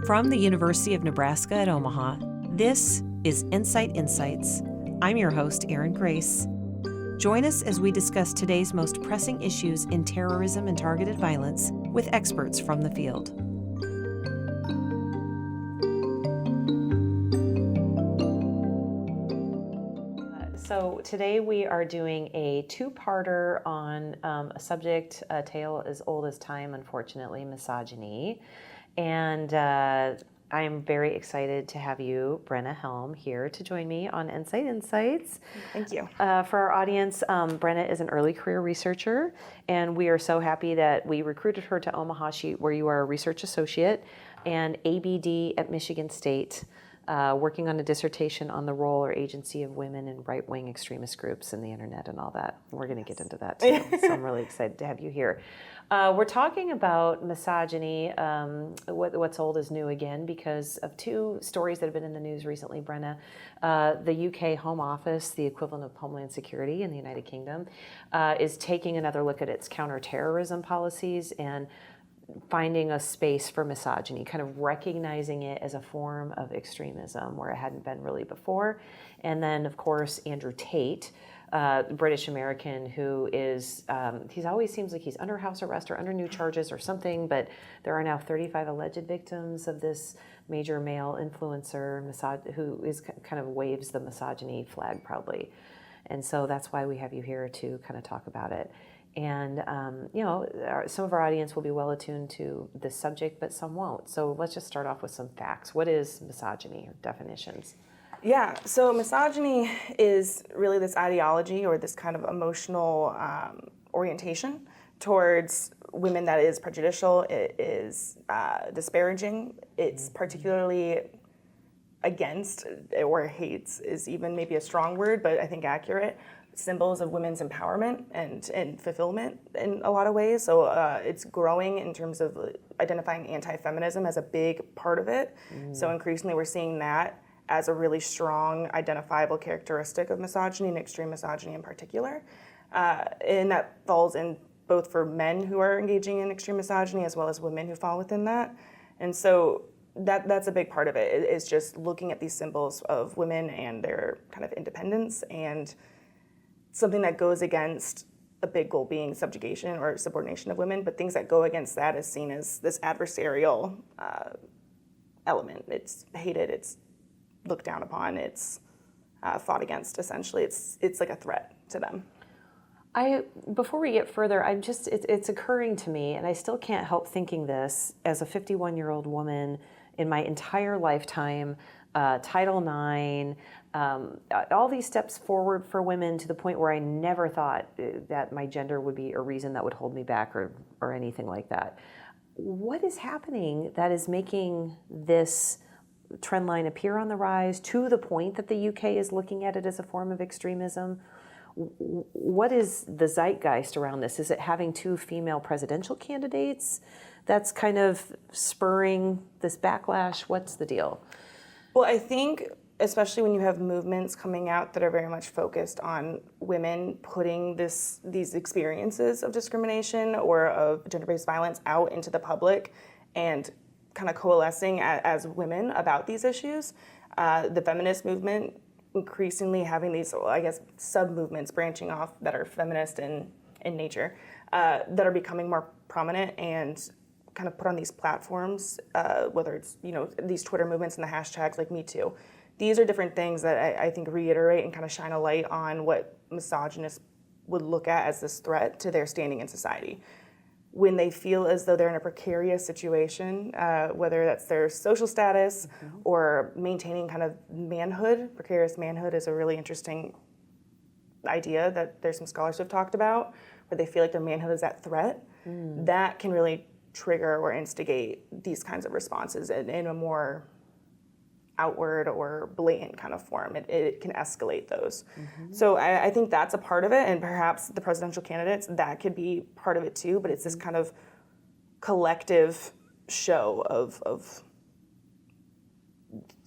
From the University of Nebraska at Omaha, this is NCITE Insights. I'm your host, Erin Grace. Join us as we discuss today's most pressing issues in terrorism and targeted violence with experts from the field. So today we are doing a two-parter on a subject, a tale as old as time, unfortunately, misogyny. And I am very excited to have you, Brenna Helm, here to join me on NCITE Insights. Thank you. For our audience, Brenna is an early career researcher, and we are so happy that we recruited her to Omaha, where you are a research associate, and ABD at Michigan State, working on a dissertation on the role or agency of women in right-wing extremist groups and the internet and all that. We're going to get into that too, so I'm really excited to have you here. We're talking about misogyny, what's old is new again, because of two stories that have been in the news recently, Brenna. The UK Home Office, the equivalent of Homeland Security in the United Kingdom, is taking another look at its counterterrorism policies and finding a space for misogyny, kind of recognizing it as a form of extremism where it hadn't been really before. And then, of course, Andrew Tate, British American, who is, he always seems like he's under house arrest or under new charges or something, but there are now 35 alleged victims of this major male influencer who is kind of waves the misogyny flag proudly. And so that's why we have you here to kind of talk about it. And, some of our audience will be well attuned to this subject, but some won't. So let's just start off with some facts. What is misogyny or definitions? Yeah, so misogyny is really this ideology or this kind of emotional orientation towards women that is prejudicial, it is disparaging, it's particularly against, or hates is even maybe a strong word, but I think accurate, symbols of women's empowerment and fulfillment in a lot of ways. So it's growing in terms of identifying anti-feminism as a big part of it. So increasingly we're seeing that as a really strong identifiable characteristic of misogyny and extreme misogyny in particular. And that falls in both for men who are engaging in extreme misogyny as well as women who fall within that. And so that's a big part of it, is just looking at these symbols of women and their kind of independence, and something that goes against a big goal being subjugation or subordination of women, but things that go against that is seen as this adversarial element. It's hated, it's looked down upon, it's fought against, essentially. It's like a threat to them. Before we get further, it's occurring to me, and I still can't help thinking this, as a 51-year-old woman in my entire lifetime, Title IX, all these steps forward for women, to the point where I never thought that my gender would be a reason that would hold me back or anything like that. What is happening that is making this trend line appear on the rise to the point that the UK is looking at it as a form of extremism? What is the zeitgeist around this? Is it having two female presidential candidates that's kind of spurring this backlash? What's the deal? Well, I think especially when you have movements coming out that are very much focused on women putting these experiences of discrimination or of gender-based violence out into the public and kind of coalescing as women about these issues, the feminist movement increasingly having these, I guess, sub-movements branching off that are feminist in nature, that are becoming more prominent and kind of put on these platforms, whether it's, these Twitter movements and the hashtags like Me Too. These are different things that I think reiterate and kind of shine a light on what misogynists would look at as this threat to their standing in society. When they feel as though they're in a precarious situation, whether that's their social status or maintaining kind of manhood. Precarious manhood is a really interesting idea that there's some scholars who have talked about, where they feel like their manhood is at threat. That can really trigger or instigate these kinds of responses in a more outward or blatant kind of form. It can escalate those. So I think that's a part of it, and perhaps the presidential candidates, that could be part of it too, but it's this kind of collective show of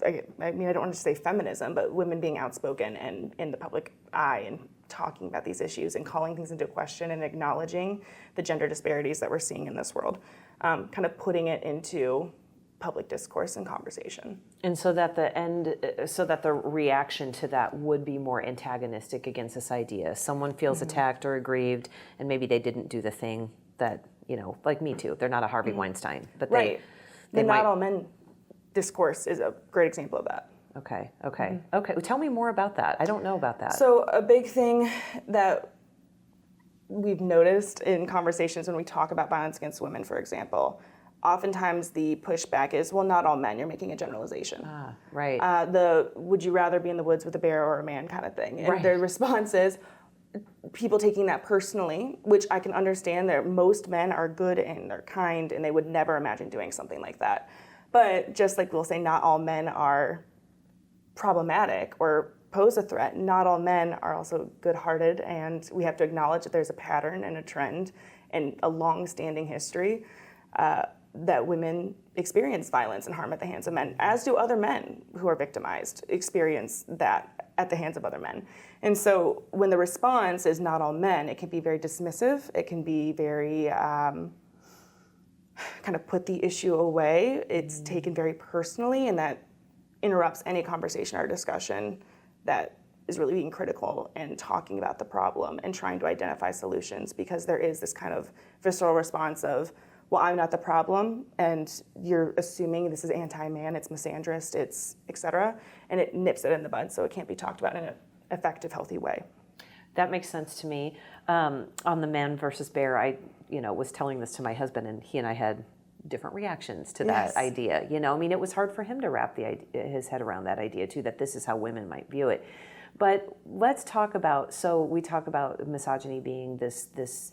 I mean, I don't want to say feminism, but women being outspoken and in the public eye and talking about these issues and calling things into question and acknowledging the gender disparities that we're seeing in this world, kind of putting it into public discourse and conversation. And so that the reaction to that would be more antagonistic against this idea. Someone feels attacked or aggrieved, and maybe they didn't do the thing that, like Me Too. They're not a Harvey Weinstein, but Right. they The might. not all men discourse is a great example of that. Okay. Well, tell me more about that. I don't know about that. So a big thing that we've noticed in conversations when we talk about violence against women, for example, oftentimes the pushback is, well, not all men, you're making a generalization. Right. The would you rather be in the woods with a bear or a man kind of thing. And Right. their response is people taking that personally, which I can understand that most men are good and they're kind and they would never imagine doing something like that. But just like we'll say not all men are problematic or pose a threat, not all men are also good-hearted, and we have to acknowledge that there's a pattern and a trend and a long-standing history that women experience violence and harm at the hands of men, as do other men who are victimized experience that at the hands of other men. And so when the response is not all men, it can be very dismissive, it can be very kind of put the issue away, it's taken very personally, and that interrupts any conversation or discussion that is really being critical and talking about the problem and trying to identify solutions, because there is this kind of visceral response of, well, I'm not the problem, and you're assuming this is anti-man, it's misandrist, it's et cetera, and it nips it in the bud, so it can't be talked about in an effective, healthy way. That makes sense to me. On the man versus bear, I was telling this to my husband, and he and I had different reactions to that idea. It was hard for him to wrap his head around that idea too, that this is how women might view it. But let's talk about, so we talk about misogyny being this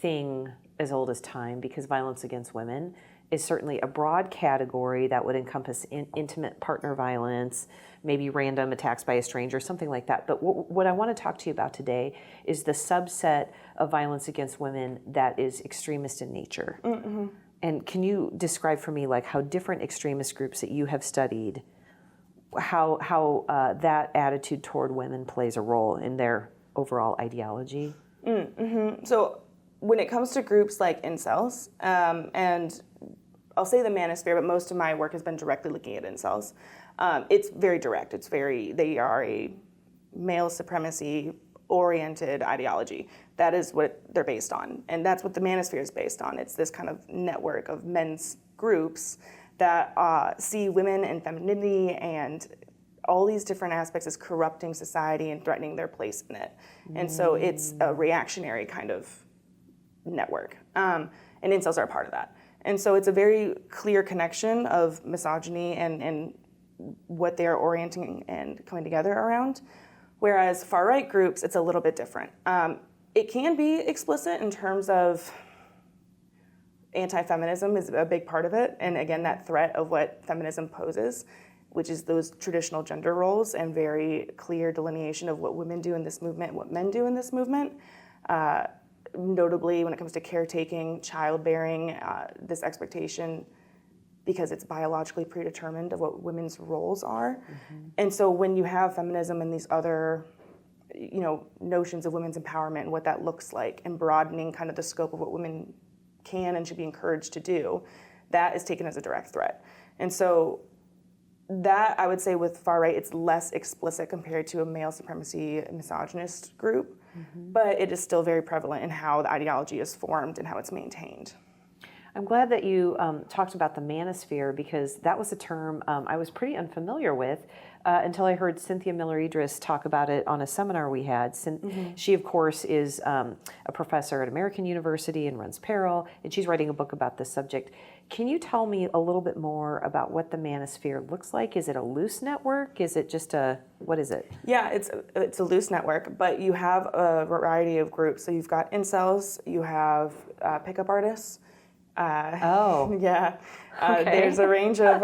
thing as old as time, because violence against women is certainly a broad category that would encompass intimate partner violence, maybe random attacks by a stranger, something like that. But what I want to talk to you about today is the subset of violence against women that is extremist in nature. Mm-hmm. And can you describe for me how different extremist groups that you have studied, how that attitude toward women plays a role in their overall ideology? Mm-hmm. So when it comes to groups like incels, and I'll say the Manosphere, but most of my work has been directly looking at incels. It's very direct. They are a male supremacy oriented ideology. That is what they're based on. And that's what the Manosphere is based on. It's this kind of network of men's groups that see women and femininity and all these different aspects as corrupting society and threatening their place in it. And so it's a reactionary kind of network. And incels are a part of that. And so it's a very clear connection of misogyny and what they are orienting and coming together around. Whereas far-right groups, it's a little bit different. It can be explicit in terms of anti-feminism is a big part of it. And again, that threat of what feminism poses, which is those traditional gender roles and very clear delineation of what women do in this movement and what men do in this movement. Notably, when it comes to caretaking, childbearing, this expectation, because it's biologically predetermined of what women's roles are. Mm-hmm. And so when you have feminism and these other, notions of women's empowerment and what that looks like, and broadening kind of the scope of what women can and should be encouraged to do, that is taken as a direct threat. And so that, I would say with far right, it's less explicit compared to a male supremacy misogynist group, but it is still very prevalent in how the ideology is formed and how it's maintained. I'm glad that you talked about the manosphere, because that was a term I was pretty unfamiliar with until I heard Cynthia Miller-Idris talk about it on a seminar we had. She, of course, is a professor at American University and runs Peril, and she's writing a book about this subject. Can you tell me a little bit more about what the manosphere looks like? Is it a loose network? Is it just what is it? Yeah, it's a loose network, but you have a variety of groups. So you've got incels, you have pickup artists. Yeah. Okay. There's a range of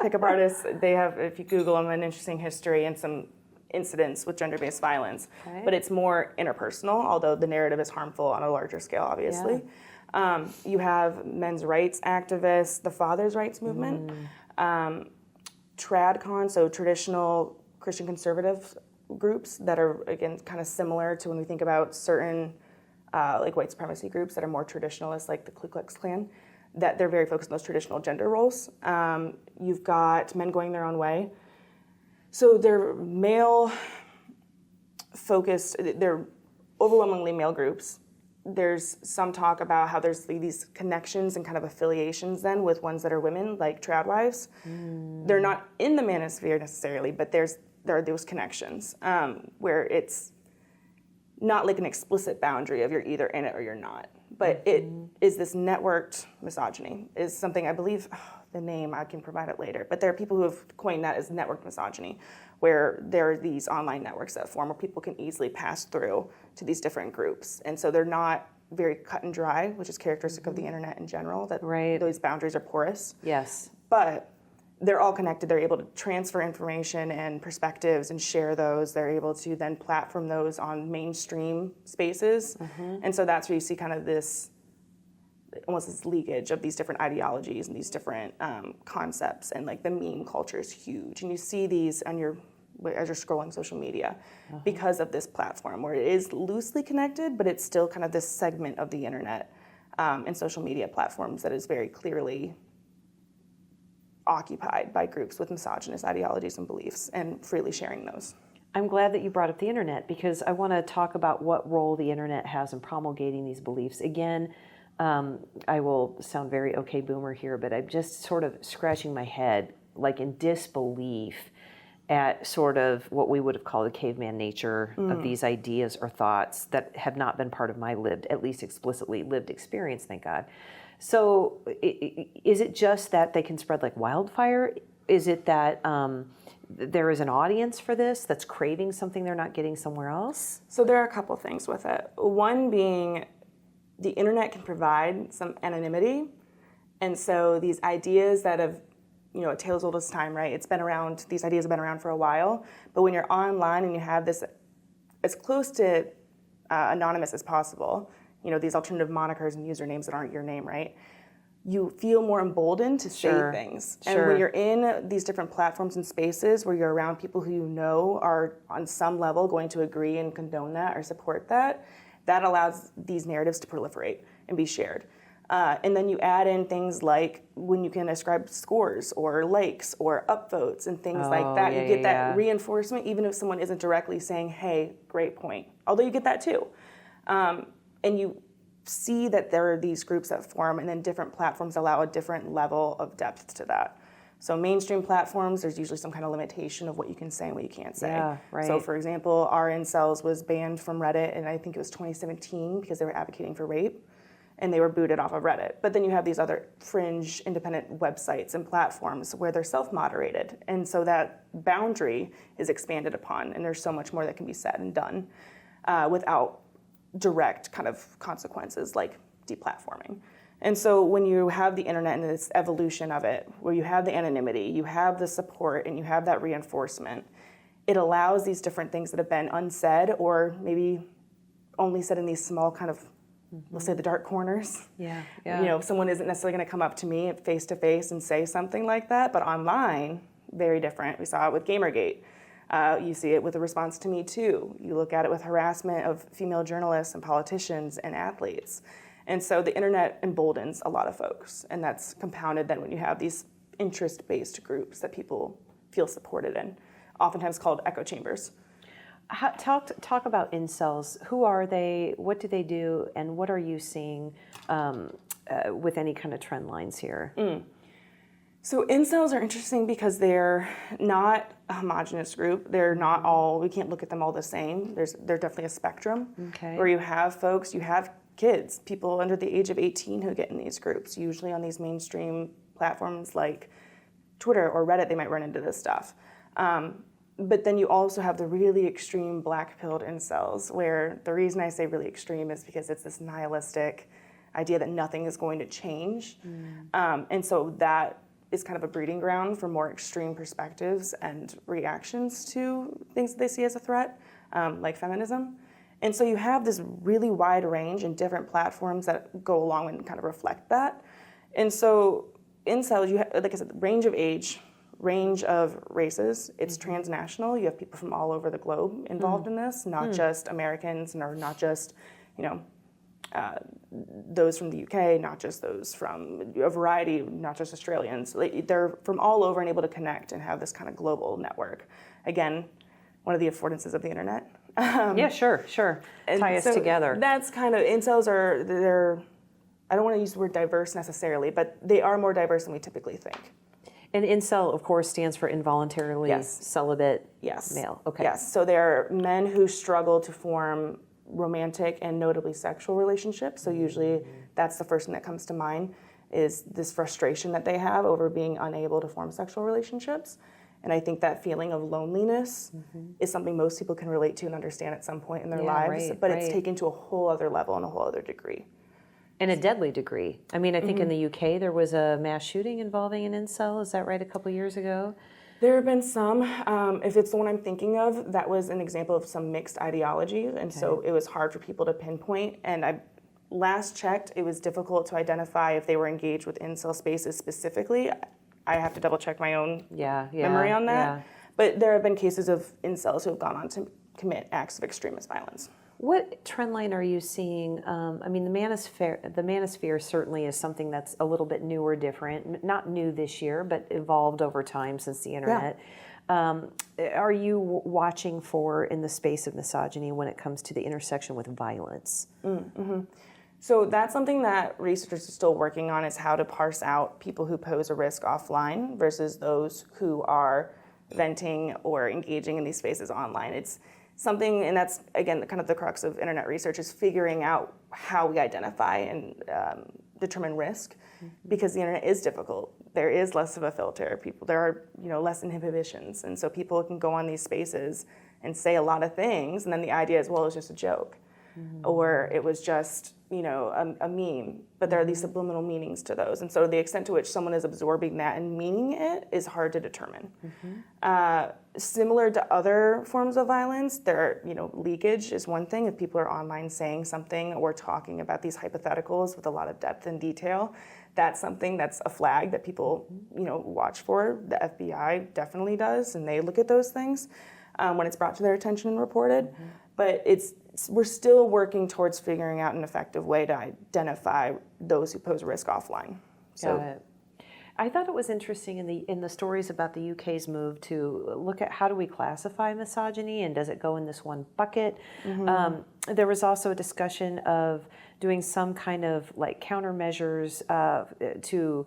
pickup artists. They have, if you Google them, an interesting history and some incidents with gender-based violence. Okay. But it's more interpersonal, although the narrative is harmful on a larger scale, obviously. Yeah. You have men's rights activists, the fathers' rights movement, TradCon, so traditional Christian conservative groups that are, again, kind of similar to when we think about certain like white supremacy groups that are more traditionalist, like the Ku Klux Klan. that they're very focused on those traditional gender roles. You've got men going their own way. So they're male focused, they're overwhelmingly male groups. There's some talk about how there's these connections and kind of affiliations then with ones that are women, like trad wives. They're not in the manosphere necessarily, but there are those connections where it's not like an explicit boundary of you're either in it or you're not. But it is this networked misogyny is something I believe, the name, I can provide it later, but there are people who have coined that as networked misogyny, where there are these online networks that form where people can easily pass through to these different groups. And so they're not very cut and dry, which is characteristic of the internet in general, that those boundaries are porous. Yes. But they're all connected. They're able to transfer information and perspectives and share those. They're able to then platform those on mainstream spaces. And so that's where you see kind of this, almost this leakage of these different ideologies and these different concepts. And like the meme culture is huge. And you see these on as you're scrolling social media because of this platform where it is loosely connected, but it's still kind of this segment of the internet and social media platforms that is very clearly occupied by groups with misogynist ideologies and beliefs and freely sharing those. I'm glad that you brought up the internet because I want to talk about what role the internet has in promulgating these beliefs. Again, I will sound very okay boomer here, but I'm just sort of scratching my head like in disbelief at sort of what we would have called the caveman nature of these ideas or thoughts that have not been part of my lived, at least explicitly lived experience, thank God. So is it just that they can spread like wildfire? Is it that there is an audience for this that's craving something they're not getting somewhere else? So there are a couple things with it. One being the internet can provide some anonymity. And so these ideas that have, a tale as old as time, right? It's been around, these ideas have been around for a while. But when you're online and you have this as close to anonymous as possible, these alternative monikers and usernames that aren't your name, right? You feel more emboldened to say things. And when you're in these different platforms and spaces where you're around people who you know are on some level going to agree and condone that or support that, that allows these narratives to proliferate and be shared. And then you add in things like when you can ascribe scores or likes or upvotes and things like that. You get that reinforcement even if someone isn't directly saying, hey, great point. Although you get that too. And you see that there are these groups that form and then different platforms allow a different level of depth to that. So mainstream platforms, there's usually some kind of limitation of what you can say and what you can't say. Yeah, right. So for example, our Incels was banned from Reddit and I think it was 2017 because they were advocating for rape and they were booted off of Reddit. But then you have these other fringe independent websites and platforms where they're self-moderated. And so that boundary is expanded upon and there's so much more that can be said and done without direct kind of consequences like deplatforming. And so when you have the internet and this evolution of it, where you have the anonymity, you have the support, and you have that reinforcement, it allows these different things that have been unsaid or maybe only said in these small kind of, we'll say the dark corners. Yeah. Someone isn't necessarily going to come up to me face to face and say something like that, but online, very different. We saw it with Gamergate. You see it with the response to Me Too. You look at it with harassment of female journalists and politicians and athletes. And so the internet emboldens a lot of folks. And that's compounded then when you have these interest-based groups that people feel supported in, oftentimes called echo chambers. Talk about incels. Who are they? What do they do? And what are you seeing with any kind of trend lines here? So incels are interesting because they're not a homogenous group. They're not all, we can't look at them all the same. They're definitely a spectrum where you have folks, you have kids, people under the age of 18 who get in these groups, usually on these mainstream platforms like Twitter or Reddit, they might run into this stuff. But then you also have the really extreme black-pilled incels where the reason I say really extreme is because it's this nihilistic idea that nothing is going to change. And so that is kind of a breeding ground for more extreme perspectives and reactions to things that they see as a threat, like feminism. And so you have this really wide range and different platforms that go along and kind of reflect that. And so incels, you have, like I said, range of age, range of races. It's transnational. You have people from all over the globe involved in this, not just Americans or not just, those from the UK, not just those from a variety, not just Australians. They're from all over and able to connect and have this kind of global network. Again, one of the affordances of the internet. Yeah, sure. Tie us together. That's kind of, incels they're, I don't want to use the word diverse necessarily, but they are more diverse than we typically think. And incel, of course, stands for involuntarily celibate male. Okay. Yes. So they're men who struggle to form romantic and notably sexual relationships. So usually that's the first thing that comes to mind is this frustration that they have over being unable to form sexual relationships. And I think that feeling of loneliness is something most people can relate to and understand at some point in their lives, but it's taken to a whole other level and a whole other degree. And a deadly degree. I mean, I think in the UK there was a mass shooting involving an incel. Is that right? A couple years ago? There have been some. If it's the one I'm thinking of, that was an example of some mixed ideology. And so it was hard for people to pinpoint. And I last checked, it was difficult to identify if they were engaged with incel spaces specifically. I have to double check my own memory on that. Yeah. But there have been cases of incels who have gone on to commit acts of extremist violence. What trend line are you seeing? I mean, the manosphere certainly is something that's a little bit new or different. Not new this year, but evolved over time since the internet. Are you watching for in the space of misogyny when it comes to the intersection with violence? So that's something that researchers are still working on, is how to parse out people who pose a risk offline versus those who are venting or engaging in these spaces online. It's something, and that's, again, kind of the crux of internet research, is figuring out how we identify and determine risk, because the internet is difficult. There is less of a filter. There are less inhibitions, and so people can go on these spaces and say a lot of things, and then the idea is, well, it's just a joke, or it was just a meme. But there are these subliminal meanings to those, and so the extent to which someone is absorbing that and meaning it is hard to determine. Similar to other forms of violence, leakage is one thing. If people are online saying something or talking about these hypotheticals with a lot of depth and detail, that's something that's a flag that people watch for. The FBI definitely does, and they look at those things when it's brought to their attention and reported. But we're still working towards figuring out an effective way to identify those who pose a risk offline. Got it. I thought it was interesting in the stories about the UK's move to look at how do we classify misogyny, and does it go in this one bucket? There was also a discussion of doing some kind of like countermeasures to,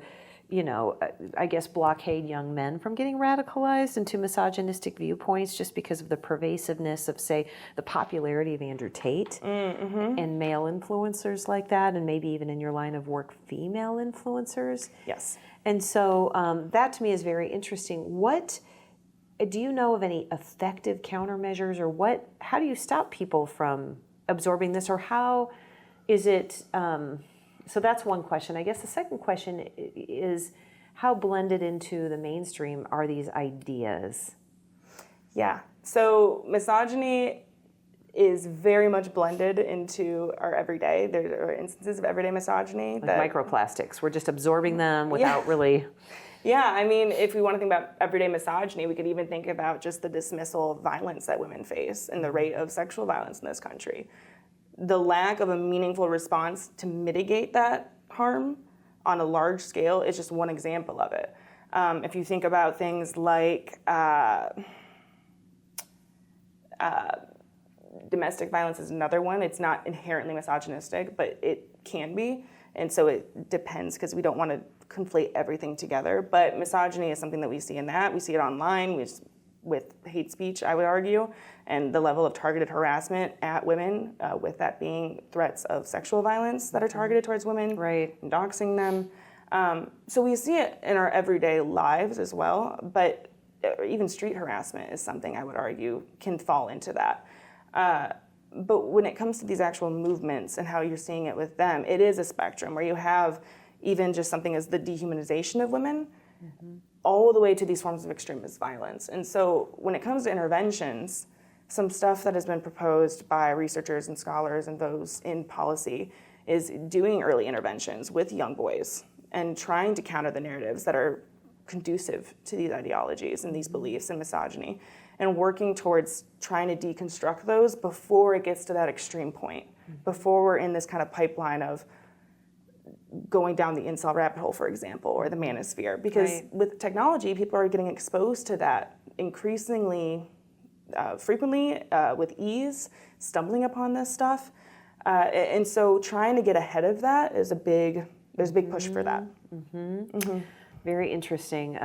I guess, blockade young men from getting radicalized into misogynistic viewpoints, just because of the pervasiveness of, say, the popularity of Andrew Tate and male influencers like that, and maybe even in your line of work, female influencers. Yes. And so that to me is very interesting. What do you know of any effective countermeasures, or how do you stop people from absorbing this, or how is it? So that's one question. I guess the second question is, how blended into the mainstream are these ideas? Yeah. So misogyny is very much blended into our everyday. There are instances of everyday misogyny. Like microplastics. We're just absorbing them without really... Yeah, I mean, if we want to think about everyday misogyny, we could even think about just the dismissal of violence that women face and the rate of sexual violence in this country. The lack of a meaningful response to mitigate that harm on a large scale is just one example of it. If you think about things like domestic violence is another one. It's not inherently misogynistic, but it can be. And so it depends, because we don't want to conflate everything together. But misogyny is something that we see in that. We see it online with hate speech, I would argue, and the level of targeted harassment at women, with that being threats of sexual violence that are targeted towards women, and doxing them. So we see it in our everyday lives as well, but even street harassment is something I would argue can fall into that. But when it comes to these actual movements and how you're seeing it with them, it is a spectrum where you have even just something as the dehumanization of women, all the way to these forms of extremist violence. And so when it comes to interventions, some stuff that has been proposed by researchers and scholars and those in policy is doing early interventions with young boys and trying to counter the narratives that are conducive to these ideologies and these beliefs and misogyny, and working towards trying to deconstruct those before it gets to that extreme point. before we're in this kind of pipeline of going down the incel rabbit hole, for example, or the manosphere. Because with technology, people are getting exposed to that increasingly frequently, with ease, stumbling upon this stuff. And so trying to get ahead of that is there's a big push for that. Very interesting.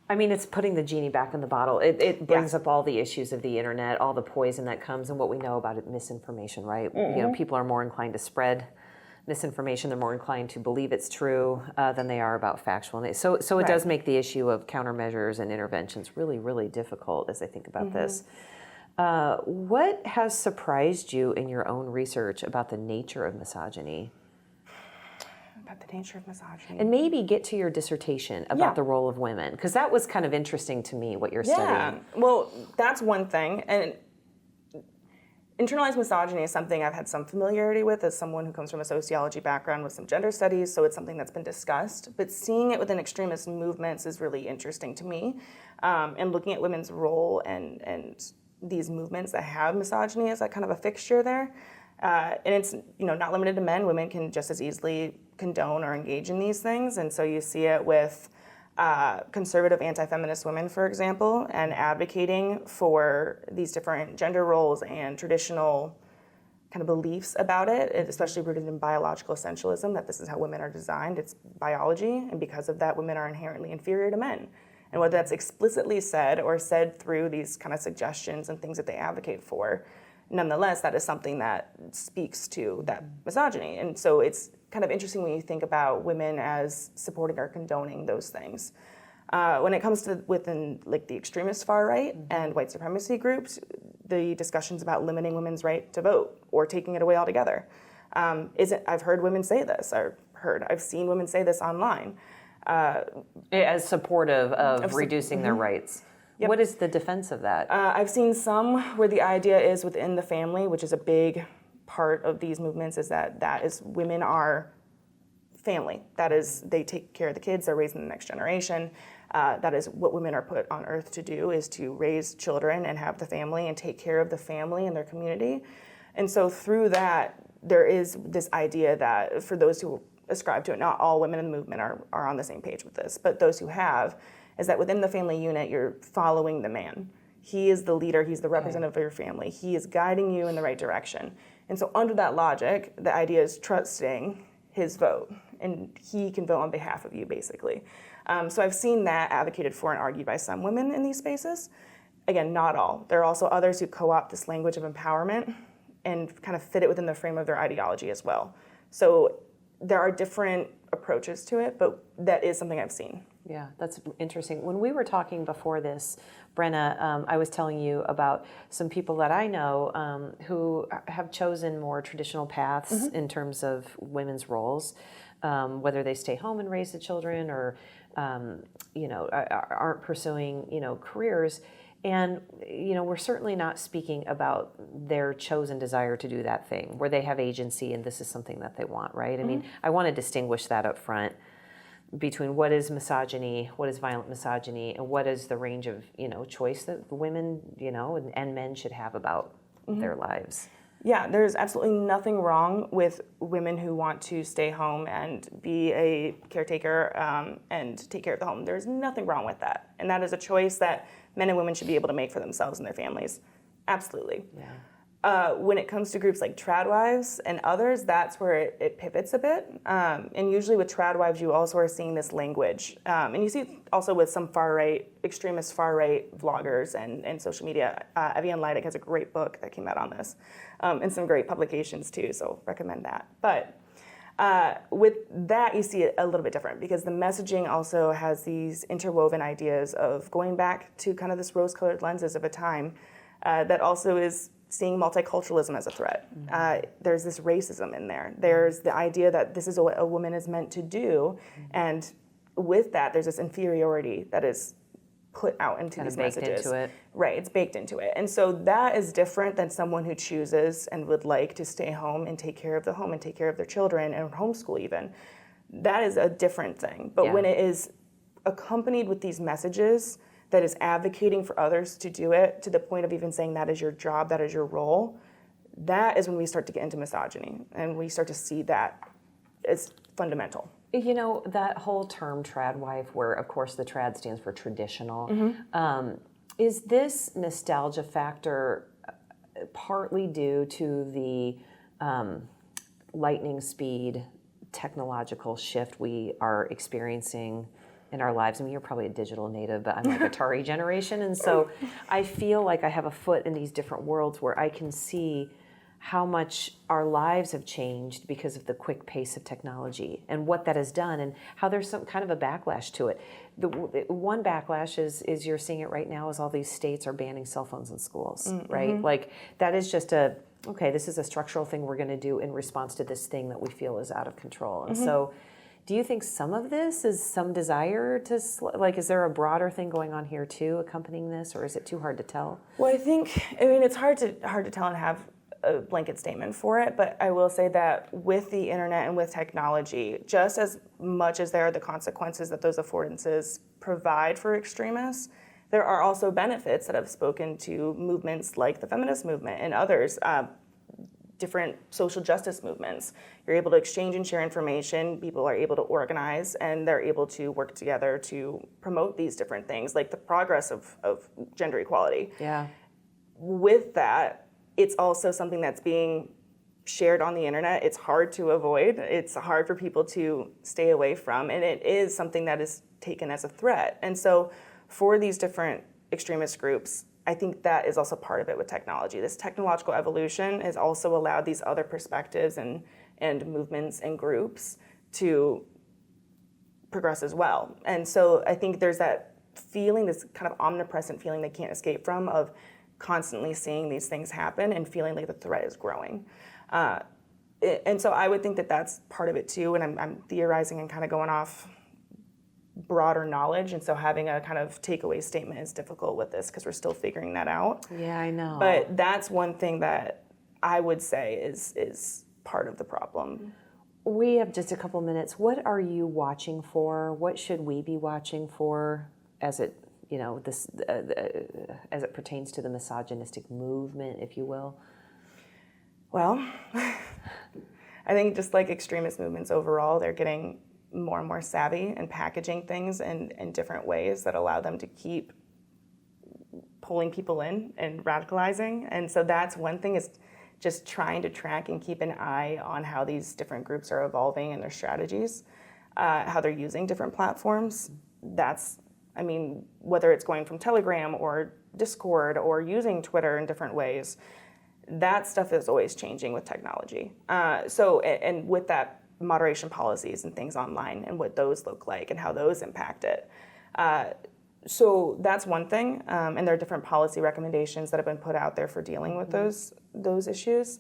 I mean, it's putting the genie back in the bottle. It brings up all the issues of the internet, all the poison that comes, and what we know about it, misinformation, right? You know, people are more inclined to spread misinformation. They're more inclined to believe it's true than they are about factual. So it does make the issue of countermeasures and interventions really, really difficult as I think about this. What has surprised you in your own research about the nature of misogyny? About the nature of misogyny. And maybe get to your dissertation about the role of women, because that was kind of interesting to me, what you're studying. Well, that's one thing. And internalized misogyny is something I've had some familiarity with as someone who comes from a sociology background with some gender studies, so it's something that's been discussed. But seeing it within extremist movements is really interesting to me. And looking at women's role and these movements that have misogyny as that kind of a fixture there. And it's not limited to men. Women can just as easily condone or engage in these things. And so you see it with conservative anti-feminist women, for example, and advocating for these different gender roles and traditional kind of beliefs about it, especially rooted in biological essentialism, that this is how women are designed, it's biology, and because of that, women are inherently inferior to men. And whether that's explicitly said or said through these kind of suggestions and things that they advocate for, nonetheless, that is something that speaks to that misogyny. And so it's kind of interesting when you think about women as supporting or condoning those things. When it comes to within like the extremist far right and white supremacy groups, the discussions about limiting women's right to vote or taking it away altogether. I've heard women say this, I've seen women say this online. As supportive of reducing their rights. Yep. What is the defense of that? I've seen some where the idea is within the family, which is a big part of these movements, is that is women are family. That is, they take care of the kids, they're raising the next generation. That is what women are put on earth to do, is to raise children and have the family and take care of the family and their community. And so through that, there is this idea that for those who ascribe to it, not all women in the movement are on the same page with this, but those who have, is that within the family unit, you're following the man. He is the leader, he's the representative of your family. He is guiding you in the right direction. And so under that logic, the idea is trusting his vote, and he can vote on behalf of you, basically. So I've seen that advocated for and argued by some women in these spaces. Again, not all. There are also others who co-opt this language of empowerment and kind of fit it within the frame of their ideology as well. So there are different approaches to it, but that is something I've seen. Yeah, that's interesting. When we were talking before this, Brenna, I was telling you about some people that I know who have chosen more traditional paths in terms of women's roles, whether they stay home and raise the children or, aren't pursuing, careers. And, we're certainly not speaking about their chosen desire to do that thing where they have agency and this is something that they want, right? I mean, I want to distinguish that up front between what is misogyny, what is violent misogyny, and what is the range of, choice that women, and men should have about their lives. Yeah, there's absolutely nothing wrong with women who want to stay home and be a caretaker and take care of the home. There's nothing wrong with that. And that is a choice that men and women should be able to make for themselves and their families. Absolutely. Yeah. When it comes to groups like tradwives and others, that's where it pivots a bit. And usually with tradwives, you also are seeing this language. And you see it also with some far-right, extremist far-right vloggers and social media. Evian Leidig has a great book that came out on this, and some great publications too, so recommend that. But with that, you see it a little bit different because the messaging also has these interwoven ideas of going back to kind of this rose-colored lenses of a time that also is seeing multiculturalism as a threat. There's this racism in there. There's the idea that this is what a woman is meant to do, and with that, there's this inferiority that is put out into kind these of baked messages. Into it. Right, it's baked into it. And so that is different than someone who chooses and would like to stay home and take care of the home and take care of their children and homeschool even. That is a different thing. But when it is accompanied with these messages that is advocating for others to do it to the point of even saying that is your job, that is your role, that is when we start to get into misogyny, and we start to see that as fundamental. You know, that whole term trad wife, where of course the trad stands for traditional, is this nostalgia factor partly due to the lightning speed technological shift we are experiencing in our lives? I mean, you're probably a digital native, but I'm like Atari generation. And so I feel like I have a foot in these different worlds where I can see how much our lives have changed because of the quick pace of technology and what that has done, and how there's some kind of a backlash to it. The one backlash is you're seeing it right now, is all these states are banning cell phones in schools, right? Like, that is just okay, this is a structural thing we're going to do in response to this thing that we feel is out of control. And so do you think some of this is some desire to, is there a broader thing going on here too accompanying this, or is it too hard to tell? Well, I mean, it's hard to tell and have a blanket statement for it, but I will say that with the internet and with technology, just as much as there are the consequences that those affordances provide for extremists, there are also benefits that have spoken to movements like the feminist movement and others, different social justice movements. You're able to exchange and share information, people are able to organize, and they're able to work together to promote these different things, like the progress of gender equality. Yeah. With that, it's also something that's being shared on the internet. It's hard to avoid. It's hard for people to stay away from, and it is something that is taken as a threat. And so for these different extremist groups, I think that is also part of it with technology. This technological evolution has also allowed these other perspectives and movements and groups to progress as well. And so I think there's that feeling, this kind of omnipresent feeling they can't escape from, of constantly seeing these things happen and feeling like the threat is growing. And so I would think that that's part of it too, and I'm theorizing and kind of going off broader knowledge, and so having a kind of takeaway statement is difficult with this because we're still figuring that out. Yeah, I know. But that's one thing that I would say is part of the problem. We have just a couple minutes. What are you watching for? What should we be watching for as it, as it pertains to the misogynistic movement, if you will? Well, I think just like extremist movements overall, they're getting more and more savvy and packaging things in different ways that allow them to keep pulling people in and radicalizing. And so that's one thing, is just trying to track and keep an eye on how these different groups are evolving and their strategies, how they're using different platforms. Whether it's going from Telegram or Discord or using Twitter in different ways, that stuff is always changing with technology. And with that, moderation policies and things online and what those look like and how those impact it. So that's one thing, and there are different policy recommendations that have been put out there for dealing with those issues.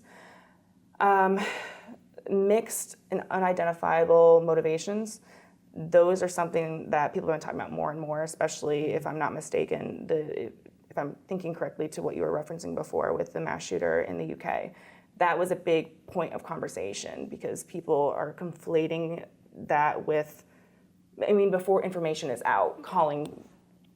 Mixed and unidentifiable motivations, those are something that people have been talking about more and more, especially if I'm not mistaken, if I'm thinking correctly to what you were referencing before with the mass shooter in the UK. That was a big point of conversation because people are conflating that with, before information is out, calling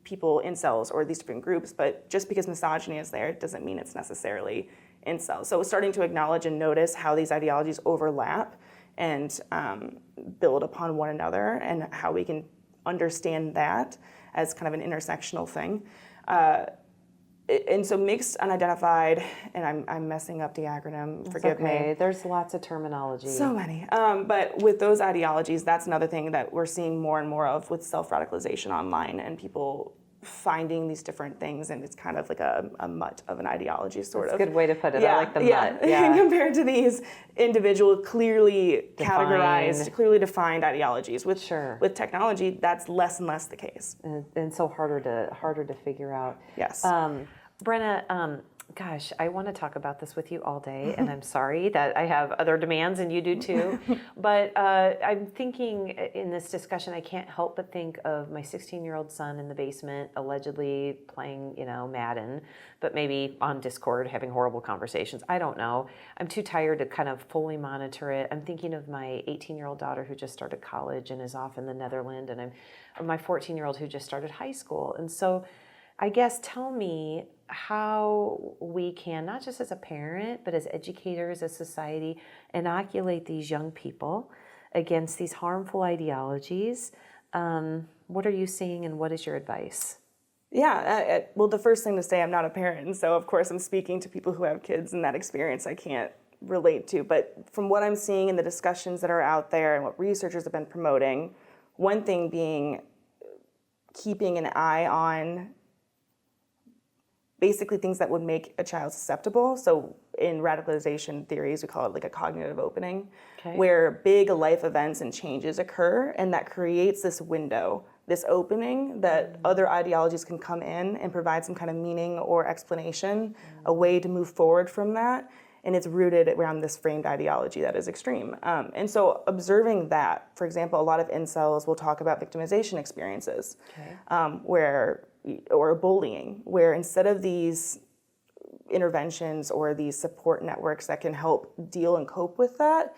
people incels or these different groups, but just because misogyny is there doesn't mean it's necessarily incels. So starting to acknowledge and notice how these ideologies overlap and build upon one another, and how we can understand that as kind of an intersectional thing. And so mixed, unidentified, and I'm messing up the acronym, forgive me. There's lots of terminology. So many. But with those ideologies, that's another thing that we're seeing more and more of with self-radicalization online and people finding these different things, and it's kind of like a mutt of an ideology, sort of. That's a good way to put it. I like the mutt. Yeah. Compared to these individual, clearly categorized, clearly defined ideologies. With technology, that's less and less the case. And so harder to figure out. Yes. Brenna, gosh, I want to talk about this with you all day, and I'm sorry that I have other demands and you do too. But I'm thinking in this discussion, I can't help but think of my 16-year-old son in the basement, allegedly playing, Madden, but maybe on Discord having horrible conversations. I don't know. I'm too tired to kind of fully monitor it. I'm thinking of my 18-year-old daughter who just started college and is off in the Netherlands, and my 14-year-old who just started high school. And so I guess tell me how we can, not just as a parent, but as educators, as society, inoculate these young people against these harmful ideologies. What are you seeing and what is your advice? Yeah, well, the first thing to say, I'm not a parent, and so of course I'm speaking to people who have kids, and that experience I can't relate to. But from what I'm seeing in the discussions that are out there and what researchers have been promoting, one thing being keeping an eye on basically things that would make a child susceptible. So in radicalization theories, we call it like a cognitive opening, where big life events and changes occur, and that creates this window, this opening that other ideologies can come in and provide some kind of meaning or explanation, a way to move forward from that. And it's rooted around this framed ideology that is extreme. And so observing that, for example, a lot of incels will talk about victimization experiences, or bullying, where instead of these interventions or these support networks that can help deal and cope with that,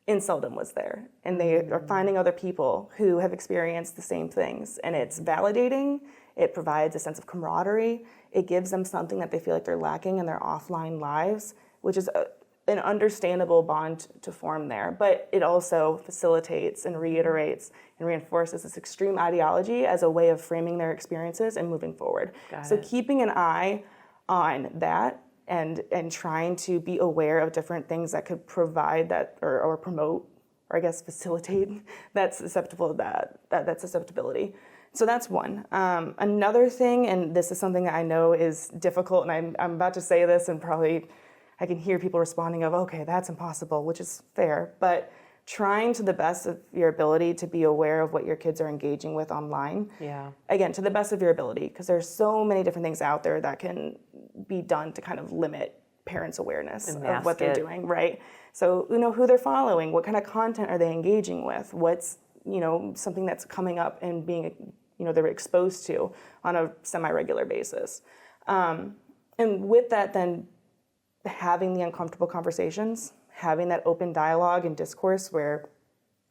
inceldom was there. And they are finding other people who have experienced the same things. And it's validating, it provides a sense of camaraderie, it gives them something that they feel like they're lacking in their offline lives, which is an understandable bond to form there. But it also facilitates and reiterates and reinforces this extreme ideology as a way of framing their experiences and moving forward. So keeping an eye on that and trying to be aware of different things that could provide that or promote, or I guess facilitate that susceptibility. So that's one. Another thing, and this is something that I know is difficult, and I'm about to say this and probably I can hear people responding of, okay, that's impossible, which is fair, but trying to the best of your ability to be aware of what your kids are engaging with online. Yeah. Again, to the best of your ability, because there's so many different things out there that can be done to kind of limit parents' awareness of what they're doing, right? So, who they're following, what kind of content are they engaging with, what's, something that's coming up and being, they're exposed to on a semi-regular basis. And with that, then, having the uncomfortable conversations, having that open dialogue and discourse where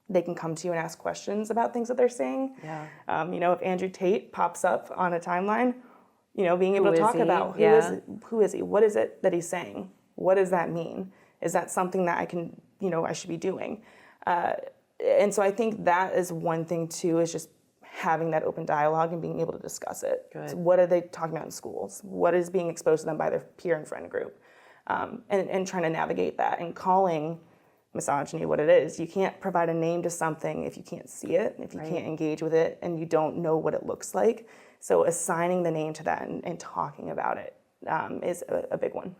they can come to you and ask questions about things that they're saying. Yeah. If Andrew Tate pops up on a timeline, being able to talk about who is he? What is it that he's saying? What does that mean? Is that something that I can, I should be doing? And so I think that is one thing too, is just having that open dialogue and being able to discuss it. So what are they talking about in schools? What is being exposed to them by their peer and friend group? And trying to navigate that and calling misogyny what it is. You can't provide a name to something if you can't see it, if you can't engage with it, and you don't know what it looks like. So assigning the name to that and talking about it is a big one.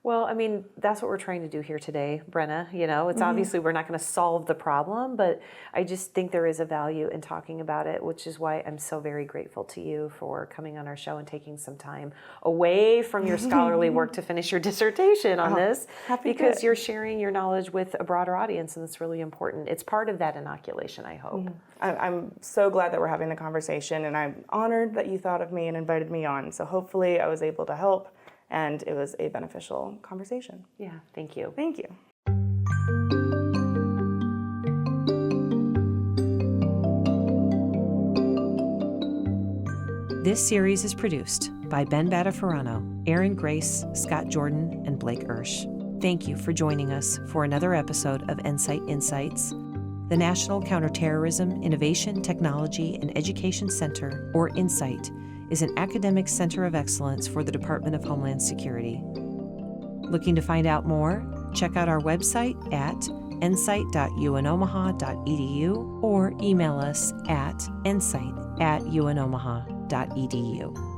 Well, I mean, that's what we're trying to do here today, Brenna. It's obviously we're not going to solve the problem, but I just think there is a value in talking about it, which is why I'm so very grateful to you for coming on our show and taking some time away from your scholarly work to finish your dissertation on this, because you're sharing your knowledge with a broader audience, and it's really important. It's part of that inoculation, I hope. I'm so glad that we're having the conversation, and I'm honored that you thought of me and invited me on. So hopefully I was able to help. And it was a beneficial conversation. Yeah, thank you. Thank you. This series is produced by Ben Badafarano, Erin Grace, Scott Jordan, and Blake Ersch. Thank you for joining us for another episode of NCITE Insights. The National Counterterrorism, Innovation, Technology, and Education Center, or NCITE, is an academic center of excellence for the Department of Homeland Security. Looking to find out more? Check out our website at ncite.unomaha.edu or email us at ncite@unomaha.edu.